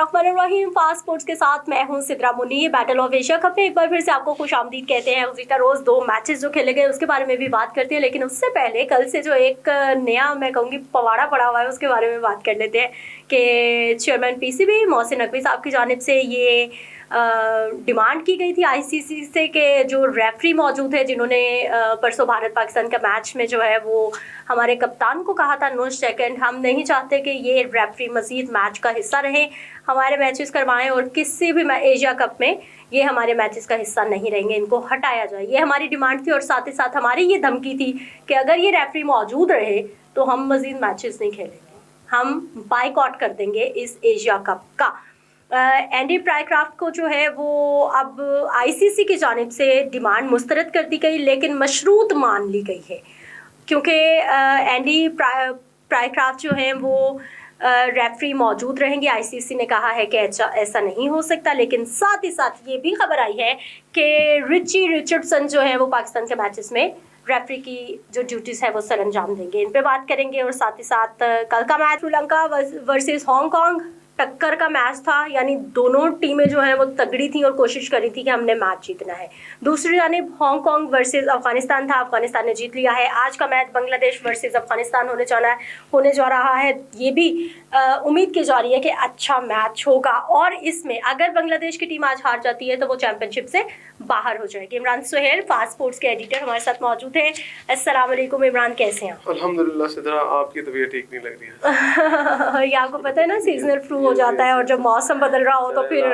बिस्मिल्लाहिर्रहमानिर्रहीम। Fast sports के साथ मैं हूं सिद्रा मुनी। ये बैटल ऑफ एशिया कप में एक बार फिर से आपको खुशामदीद कहते हैं। गुज़िश्ता रोज़ 2 मैचेस जो खेले गए उसके बारे में भी बात करते हैं, लेकिन उससे पहले कल से जो एक नया मैं कहूँगी पवाड़ा पड़ा हुआ है उसके बारे में बात कर लेते हैं कि चेयरमैन पीसीबी मोहसिन नकवी साहब की जानिब से ये डिमांड की गई थी आईसीसी से कि जो रेफरी मौजूद है जिन्होंने परसों भारत पाकिस्तान का मैच में जो है वो हमारे कप्तान को कहा था नो सेकंड, हम नहीं चाहते कि ये रेफरी मज़ीद मैच का हिस्सा रहें, हमारे मैचेस करवाएं और किसी भी एशिया कप में ये हमारे मैचेस का हिस्सा नहीं रहेंगे, इनको हटाया जाए। ये हमारी डिमांड थी और साथ ही साथ हमारी ये धमकी थी कि अगर ये रेफरी मौजूद रहे तो हम मज़ीद मैचेस नहीं खेलेंगे, हम बाइकआउट कर देंगे इस एशिया कप का। एंडी प्रायक्राफ्ट को जो है वो अब आईसीसी की जानिब से डिमांड मुस्तरद कर दी गई, लेकिन मशरूत मान ली गई है क्योंकि एंडी प्रायक्राफ्ट जो हैं वो रेफरी मौजूद रहेंगे। आईसीसी ने कहा है कि ऐसा नहीं हो सकता, लेकिन साथ ही साथ ये भी खबर आई है कि रिची रिचर्डसन जो है वो पाकिस्तान के मैचेस में रेफरी की जो ड्यूटीज़ है वो सर अंजाम देंगे। इन पे बात करेंगे और साथ ही साथ कल का मैच श्रीलंका वर्सेस हांगकांग टक्कर का मैच था, यानी दोनों टीमें जो हैं वो तगड़ी थी और कोशिश करी थी कि हमने मैच जीतना है। दूसरी जानिब हांगकांग वर्सेस अफगानिस्तान था, अफगानिस्तान ने जीत लिया है। आज का मैच बांग्लादेश वर्सेस अफगानिस्तान होने जा रहा है। ये भी उम्मीद की जा रही है कि अच्छा मैच होगा और इसमें अगर बांग्लादेश की टीम आज हार जाती है तो वो चैंपियनशिप से बाहर हो जाएगी। इमरान सुहेल फास्ट स्पोर्ट्स के एडिटर हमारे साथ मौजूद हैं। अस्सलाम वालेकुम इमरान, कैसे हैं? अल्हम्दुलिल्लाह सिद्रा, आपकी तबीयत ठीक नहीं लग रही है। ये आपको पता है ना, सीजनल फ्लू हो जाता है और जब मौसम बदल रहा हो तो फिर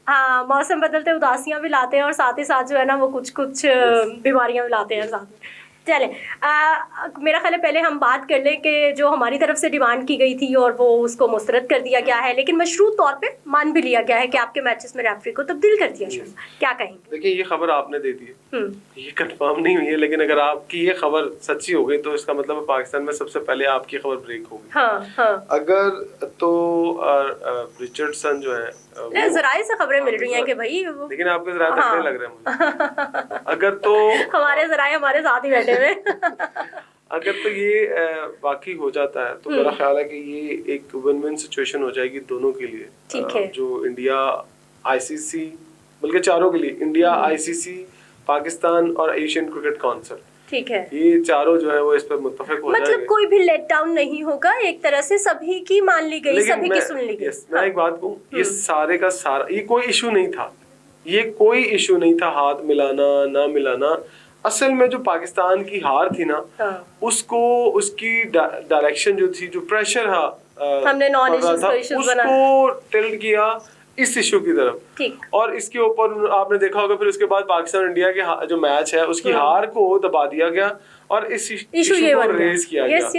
हाँ, मौसम बदलते उदासियां भी लाते हैं और साथ ही साथ जो है ना वो कुछ बीमारियां भी लाते हैं साथ में। चले मेरा ख्याल है पहले हम बात कर लें कि जो हमारी तरफ से डिमांड की गई थी और वो उसको मुस्तरद कर दिया गया है, लेकिन मशरूत तौर पे मान भी लिया गया है कि आपके मैचेस में रेफरी को तब्दील कर दिया जाए। क्या कहेंगे? देखिए, ये खबर आपने दे दी है, ये कंफर्म नहीं हुई है, लेकिन अगर आपकी ये खबर सच्ची हो गई तो इसका मतलब पाकिस्तान में सबसे पहले आपकी खबर ब्रेक होगी। हाँ। अगर तो रिचर्डसन जो है जराए से खबरें मिल रही हैं कि भाई लेकिन आपके जराए तक लग रहे हैं मुझे। अगर तो हमारे जराए हमारे साथ ही बैठे हुए अगर तो ये वाकई हो जाता है तो मेरा ख्याल है कि ये एक विन विन सिचुएशन हो जाएगी दोनों के लिए। ठीक है। जो इंडिया आईसीसी, बल्कि चारों के लिए, इंडिया आईसीसी, पाकिस्तान और एशियन क्रिकेट काउंसिल, ठीक है, ये चारों जो है वो इस पर मुत्तफिक हो जाएंगे। मतलब कोई भी लेट डाउन नहीं होगा, एक तरह से सभी की मान ली गई, सभी की सुन ली गई। मैं एक बात कहूँ, ये सारे का सारा ये कोई इशू नहीं था, ये कोई इशू नहीं था हाथ मिलाना ना मिलाना। असल में जो पाकिस्तान की हार थी ना, उसको उसकी डायरेक्शन जो थी, जो प्रेशर था, हमने नॉन इश्यूज उसको टिल्ट किया इस इशू की तरफ। ठीक। और इसके ऊपर आपने देखा होगा फिर उसके बाद पाकिस्तान और इंडिया के जो मैच है उसकी हार को दबा दिया गया और इस इशू को रेज किया गया।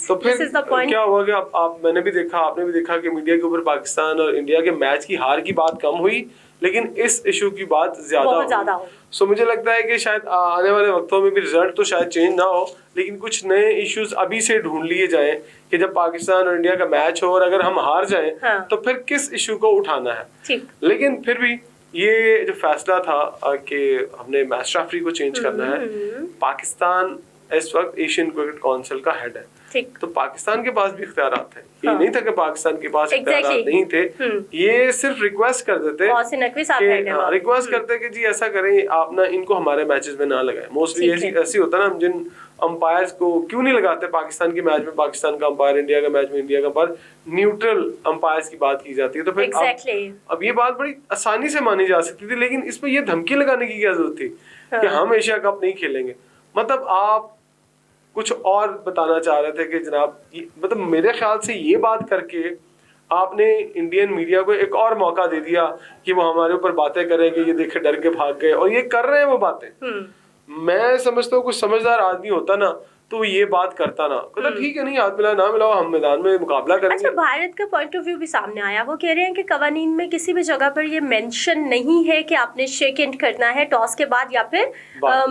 तो फिर क्या हुआ कि मैंने भी देखा, आपने भी देखा कि मीडिया के ऊपर पाकिस्तान और इंडिया के मैच की हार की बात कम हुई, लेकिन इस इशू की बात ज्यादा हुई। सो मुझे लगता है कि शायद आने वाले वक्तों में भी रिजल्ट तो शायद चेंज ना हो, लेकिन कुछ नए इश्यूज अभी से ढूंढ लिए जाएं कि जब पाकिस्तान और इंडिया का मैच हो और अगर हम हार जाएं तो फिर किस इशू को उठाना है। लेकिन फिर भी ये जो फैसला था कि हमने मैच रेफरी को चेंज करना है, पाकिस्तान इस वक्त एशियन क्रिकेट काउंसिल का हेड है, तो पाकिस्तान के पास भी इख्तियारात थे। ये नहीं था कि पाकिस्तान के पास इख्तियारात नहीं थे, ये सिर्फ रिक्वेस्ट कर देते, रिक्वेस्ट करते कि जी ऐसा करें, आप ना इनको हमारे मैचेस में ना लगाएं। मोस्टली ऐसी होता है ना, जिन अंपायर्स को क्यों नहीं लगाते पाकिस्तान के मैच में पाकिस्तान का अंपायर, इंडिया का मैच में इंडिया का अंपायर, न्यूट्रल अंपायर्स की बात की जाती है। तो फिर अब ये बात बड़ी आसानी से मानी जा सकती थी, लेकिन इसमें ये धमकी लगाने की क्या जरूरत थी कि हम एशिया कप नहीं खेलेंगे। मतलब आप कुछ और बताना चाह रहे थे कि जनाब, मतलब मेरे ख्याल से ये बात करके आपने इंडियन मीडिया को एक और मौका दे दिया कि वो हमारे ऊपर बातें करेंगे, ये देखे डर के भाग गए, और ये कर रहे हैं वो बातें। मैं समझता हूँ कुछ समझदार आदमी होता ना तो ये बात करता ना, मतलब ठीक है, नहीं हाथ मिला ना मिलाओ, हम मैदान में मुकाबला करेंगे। अच्छा, भारत का पॉइंट ऑफ व्यू भी सामने आया, वो कह रहे हैं कि कवानीन में किसी भी जगह पर ये मेंशन नहीं है कि आपने शेक हैंड करना है टॉस के बाद या फिर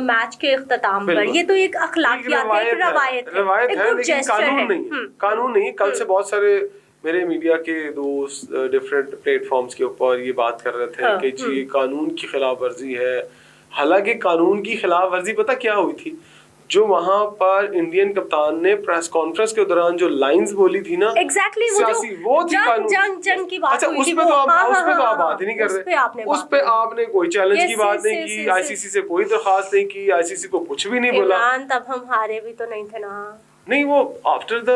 मैच के इख्तिताम पर। ये तो एक अखलाकियात है, एक रवायत है, लेकिन कानून नहीं। कल से बहुत सारे मेरे मीडिया के दोस्त डिफरेंट प्लेटफॉर्म्स के ऊपर ये बात कर रहे थे कि जी कानून की खिलाफ वर्जी है। हालांकि कानून की खिलाफ वर्जी पता क्या हुई थी, जो वहां पर इंडियन कप्तान ने प्रेस कॉन्फ्रेंस के दौरान जो लाइंस बोली थी ना, एग्जैक्टली वो जंग की बात हुई थी, उस पे तो आप बात ही नहीं कर रहे। उस पे आपने कोई चैलेंज की बात नहीं की, आईसीसी से कोई दरखास्त नहीं की, आईसीसी को कुछ भी नहीं बोला। तब हम हारे भी तो नहीं थे ना। नहीं, वो आफ्टर द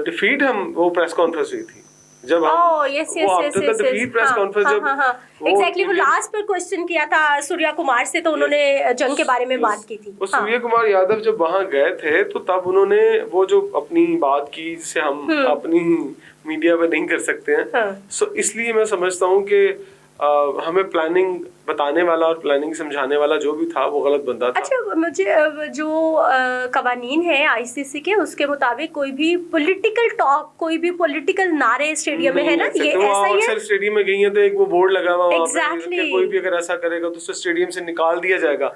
डिफीट हम वो प्रेस कॉन्फ्रेंस हुई थी, जब एग्जैक्टली वो लास्ट पर क्वेश्चन किया था सूर्या कुमार से, तो उन्होंने जंग के बारे में बात की थी। सूर्या कुमार यादव जब वहां गए थे तो तब उन्होंने वो जो अपनी बात की जिसे हम अपनी मीडिया पे नहीं कर सकते हैं, सो इसलिए मैं समझता हूँ कि हमें प्लानिंग बताने वाला और प्लानिंग समझाने वाला जो भी था वो गलत बंदा था। अच्छा, मुझे जो कवानीन है आईसीसी के, उसके मुताबिक कोई भी पॉलिटिकल टॉक, कोई भी पॉलिटिकल नारे स्टेडियम में है ना, ये ऐसा ही है। स्टेडियम में गई है तो एक वो बोर्ड लगा हुआ है, कोई भी अगर ऐसा करेगा तो उसे स्टेडियम से निकाल दिया जाएगा।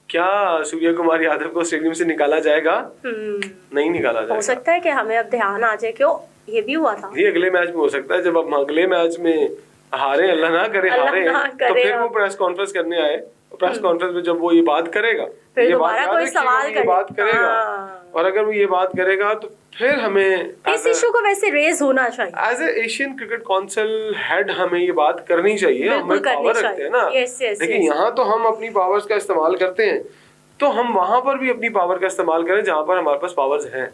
क्या सूर्य कुमार यादव को स्टेडियम से निकाला जाएगा? नहीं निकाला जाएगा। हो सकता है कि हमें अब ध्यान आ जाए, क्यों ये भी हुआ था। ये अगले मैच में हो सकता है, जब हम अगले मैच में हारे, अल्लाह ना करे हारे, तो फिर वो प्रेस कॉन्फ्रेंस करने आए। प्रेस कॉन्फ्रेंस में जब वो ये बात करेगा, फिर दोबारा कोई सवाल करेगा, और अगर वो ये बात करेगा तो फिर हमें इस इशू को वैसे रेज होना चाहिए। As a Asian cricket council head हमें ये बात करनी चाहिए। हमें पावर रखते हैं ना, लेकिन यहाँ तो हम अपनी पावर्स का इस्तेमाल करते हैं, तो हम वहां पर भी अपनी पावर का इस्तेमाल करें जहाँ पर हमारे पास पावर्स हैं।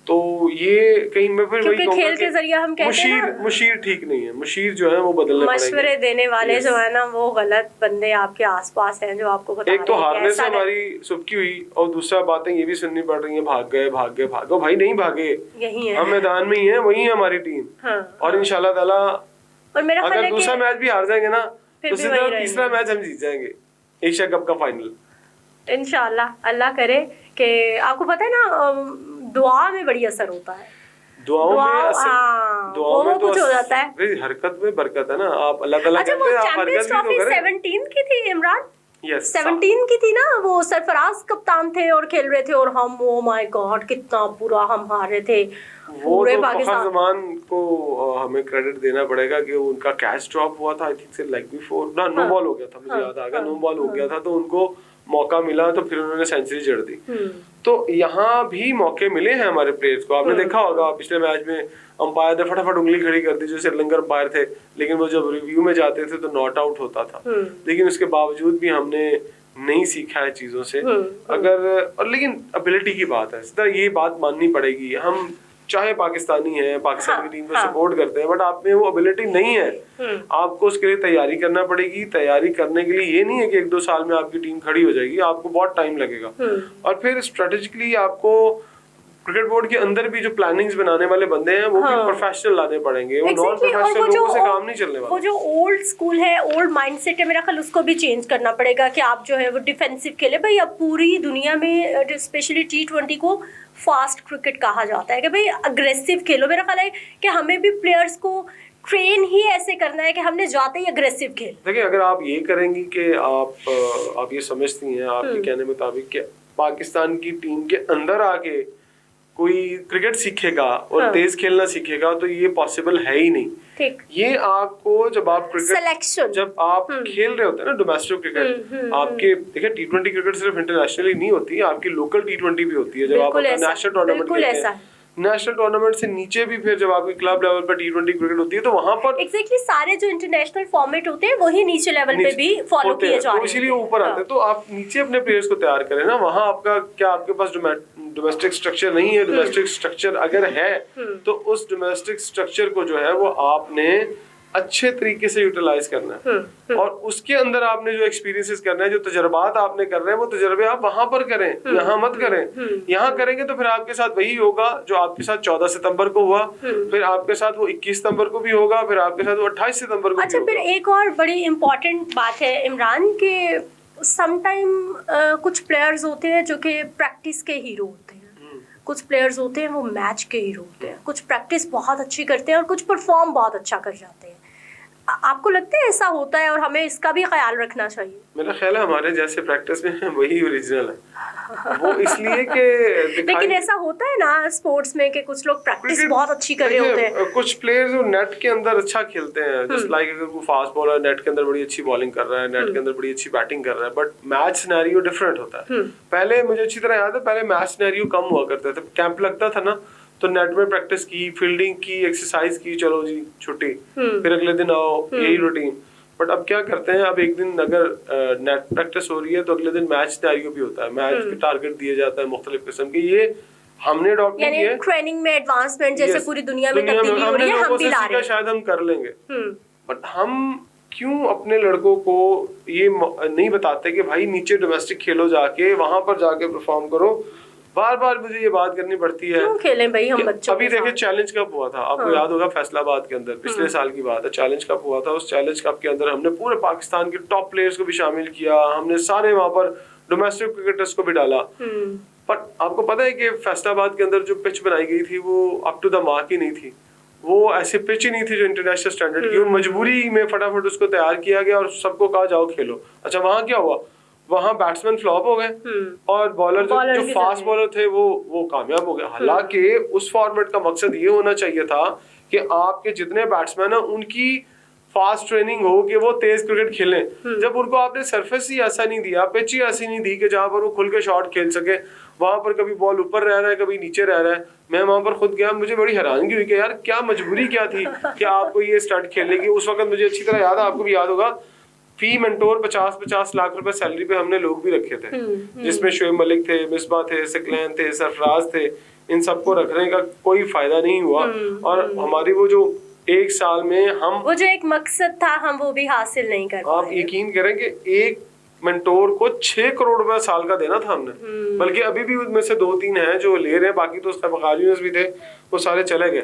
तो ये कहीं मैं फिर वही कहूंगा खेल के जरिए हम कहते हैं ना, मुशीर ठीक नहीं है। मुशीर जो है वो बदलने पड़ेंगे। मशवरे देने वाले जो है ना, वो गलत बंदे आपके आसपास हैं जो आपको बता रहे हैं। एक तो हारने से हमारी सुबकी हुई, और दूसरा बातें ये भी सुननी पड़ रही है, भाग गए भाई नहीं भागे, यही है, हम मैदान में ही है, वही है हमारी टीम। और इंशाल्लाह ताला अगर दूसरा मैच भी हार जाएंगे ना तो तीसरा मैच हम जीत जाएंगे, एशिया कप का फाइनल इंशाल्लाह। अल्लाह करे कि आपको पता है ना, दुआ में बड़ी असर होता है। दुआओं में तो कुछ हो जाता है, हरकत में बरकत है ना। आप अल्लाह ताला कहते हैं, आप हरकत भी तो करें। 17 की थी इमरान, 17 की थी ना, वो सरफराज कप्तान थे और खेल रहे थे, और हम ओ माय गॉड कितना बुरा हम हार रहे थे। वो तो फखर जमान को हमें क्रेडिट देना पड़ेगा कि उनका कैच ड्रॉप हुआ था, आई थिंक से लेग बिफोर ना, नो बॉल हो गया था, मुझे याद आ गया, नो बॉल हो गया था, तो उनको मौका मिला तो फिर उन्होंने सेंचुरी जड़ दी। तो यहाँ भी मौके मिले हैं हमारे प्लेयर्स को। आपने देखा होगा पिछले मैच में अंपायर ने फटाफट उंगली खड़ी कर दी, जो श्रीलंका अंपायर थे, लेकिन वो जब रिव्यू में जाते थे तो नॉट आउट होता था। लेकिन उसके बावजूद भी हमने नहीं सीखा है चीजों से। लेकिन एबिलिटी की बात है, ये बात माननी पड़ेगी। हम चाहे पाकिस्तानी है, पाकिस्तान की टीम को सपोर्ट करते हैं, बट आप में वो एबिलिटी नहीं है। आपको उसके लिए तैयारी करना पड़ेगी। तैयारी करने के लिए ये नहीं है कि 1-2 साल में आपकी टीम खड़ी हो जाएगी, आपको बहुत टाइम लगेगा। और फिर स्ट्रेटेजिकली आपको क्रिकेट बोर्ड के अंदर भी जो प्लानिंग्स बनाने वाले बंदे हैं वो भी प्रोफेशनल लाने पड़ेंगे। वो नॉन प्रोफेशनल लोगों से काम नहीं चलने वाला। वो जो ओल्ड स्कूल है, ओल्ड माइंडसेट है, मेरा ख्याल उसको भी चेंज करना पड़ेगा कि आप जो है वो डिफेंसिव खेले। भाई अब पूरी दुनिया में स्पेशली T20 को फास्ट क्रिकेट कहा जाता है कि भाई अग्रेसिव खेलो। मेरा ख्याल है कि हमें भी प्लेयर्स को ट्रेन ही ऐसे करना है कि हमने जाते ही अग्रेसिव खेल। देखिए, अगर आप ये करेंगी कि आप ये समझती हैं आपके कहने मुताबिक कि पाकिस्तान की टीम के अंदर आके कोई क्रिकेट सीखेगा और तेज खेलना सीखेगा, तो ये पॉसिबल है ही नहीं। ठीक। ये आपको जब आप क्रिकेट जब आप खेल रहे होते हैं ना डोमेस्टिक क्रिकेट, आपके देखिए T20 क्रिकेट सिर्फ इंटरनेशनली नहीं होती, आपकी लोकल T20 भी होती है। जब आप नेशनल टूर्नामेंट खेलते हैं, नेशनल टूर्नामेंट से नीचे भी फिर जब आपकी क्लब लेवल पर T20 क्रिकेट होती है, तो वहां पर एग्जैक्टली सारे जो इंटरनेशनल फॉर्मेट होते हैं वही नीचे लेवल पे भी फॉलो किए जा रहे हैं, इसीलिए ऊपर आते हैं। तो आप नीचे अपने प्लेयर्स को तैयार करें ना। वहां आपका क्या आपके पास डोमेस्टिक स्ट्रक्चर नहीं है? डोमेस्टिक स्ट्रक्चर अगर है तो उस डोमेस्टिक स्ट्रक्चर को जो है वो आपने अच्छे तरीके से यूटिलाइज करना है, और उसके अंदर आपने जो एक्सपीरियंसेस करना है, जो तजर्बात आपने कर रहे हैं, वो तजर्बे आप वहां पर करें, यहाँ मत करें। यहाँ करेंगे तो फिर आपके साथ वही होगा जो आपके साथ 14 सितंबर को हुआ, फिर आपके साथ वो 21 सितंबर को भी होगा, फिर आपके साथ वो 28 सितंबर को। अच्छा, फिर एक और बड़ी इम्पोर्टेंट बात है इमरान के, समटाइम कुछ प्लेयर्स होते हैं जो कि प्रैक्टिस के हीरो होते हैं, कुछ प्लेयर्स होते हैं वो मैच के हीरो होते हैं, कुछ प्रैक्टिस बहुत अच्छी करते हैं और कुछ परफॉर्म बहुत अच्छा कर जाते हैं। आपको लगता है ऐसा होता है और हमें इसका भी ख्याल रखना चाहिए? मेरा ख्याल है हमारे जैसे प्रैक्टिस में वही ओरिजिनल है, वो इसलिए कि लेकिन ऐसा होता है ना स्पोर्ट्स में कि कुछ लोग प्रैक्टिस बहुत अच्छी कर रहे होते हैं। कुछ प्लेयर्स जो नेट के अंदर अच्छा खेलते हैं, जस्ट लाइक अगर कोई फास्ट बॉलर नेट के अंदर बड़ी अच्छी बॉलिंग कर रहा है, नेट के अंदर बड़ी अच्छी बैटिंग कर रहा है, बट मैच सिनेरियो डिफरेंट होता है। पहले मुझे अच्छी तरह याद है, पहले मैच सिनेरियो कम हुआ करते थे, कैंप लगता था ना तो नेट में प्रैक्टिस की, फील्डिंग की, एक्सरसाइज की, चलो जी छुट्टी, फिर अगले दिन आओ, यही रूटीन। बट अब क्या करते हैं, अब एक दिन अगर नेट प्रैक्टिस हो रही है तो अगले दिन मैच सिनेरियो भी होता है, मैच के टारगेट दिए जाता है मुख्तलिफ किस्म के। ये हमने अडॉप्ट नहीं किया, ट्रेनिंग में एडवांसमेंट जैसे पूरी दुनिया में तब्दीली हो रही है, हम भी ला रहे हैं, शायद हम कर लेंगे। बट हम क्यों अपने लड़कों को ये नहीं बताते कि भाई नीचे डोमेस्टिक खेलो, जाके वहां पर जाके परफॉर्म करो। बार बार मुझे ये बात करनी पड़ती है, क्यों खेलें भाई हम बच्चों अभी देखिए चैलेंज कप हुआ था, आपको याद होगा फैसलाबाद के अंदर, पिछले साल की बात है, चैलेंज कप हुआ था। उस चैलेंज कप के अंदर हमने पूरे पाकिस्तान के टॉप प्लेयर्स को भी शामिल किया, हमने सारे वहां पर डोमेस्टिक क्रिकेटर्स को भी डाला। बट आपको पता है कि फैसलाबाद के अंदर जो पिच बनाई गई थी वो अप टू द मार्क ही नहीं थी, वो ऐसी पिच ही नहीं थी जो इंटरनेशनल स्टैंडर्ड की। वो मजबूरी में फटाफट उसको तैयार किया गया और सबको कहा जाओ खेलो। अच्छा वहां क्या हुआ, वहां बैट्समैन फ्लॉप हो गए और बॉलर जो फास्ट बॉलर थे वो कामयाब हो गए। हालांकि उस फॉर्मेट का मकसद ये होना चाहिए था कि आपके जितने बैट्समैन हैं उनकी फास्ट ट्रेनिंग हो कि वो तेज क्रिकेट खेलें। जब उनको आपने सरफेस ही ऐसा नहीं दिया, पिच ही ऐसी नहीं दी कि जहां पर वो खुल के शॉट खेल सके, वहां पर कभी बॉल ऊपर रह रहा है कभी नीचे रह रहा है। मैं वहां पर खुद गया, मुझे बड़ी हैरानगी हुई कि यार क्या मजबूरी क्या थी कि आपको ये स्टंट खेलने की। उस वक्त मुझे अच्छी तरह याद है, आपको भी याद होगा, फी मेंटोर 50-50 लाख रुपए सैलरी पे हमने लोग भी रखे थे, जिसमें शोएब मलिक थे, मिसबा थे, सकलैन थे, सरफराज थे। इन सबको रखने का कोई फायदा नहीं हुआ और हमारी वो जो एक साल में हम वो जो एक मकसद था हम वो भी हासिल नहीं कर पाए। आप यकीन करें कि एक मेंटोर को 6 करोड़ रुपया साल का देना था हमने, बल्कि अभी भी उनमें से 2-3 हैं जो ले रहे हैं, बाकी तो उसका बकालियस भी थे, वो सारे चले गए।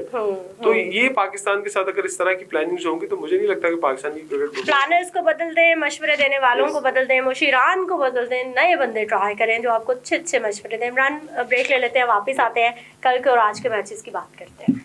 तो ये पाकिस्तान के साथ अगर इस तरह की प्लानिंग होंगी तो मुझे नहीं लगता कि पाकिस्तान की क्रिकेट प्लानर्स को बदल दें, मशवरे देने वालों को बदल दें, मुशीरान को बदल दें, नए बंदे ट्राई करें जो आपको अच्छे अच्छे मशवरे दें। इमरान ब्रेक ले लेते हैं, वापस आते हैं, कल के और आज के मैचेस की बात करते हैं।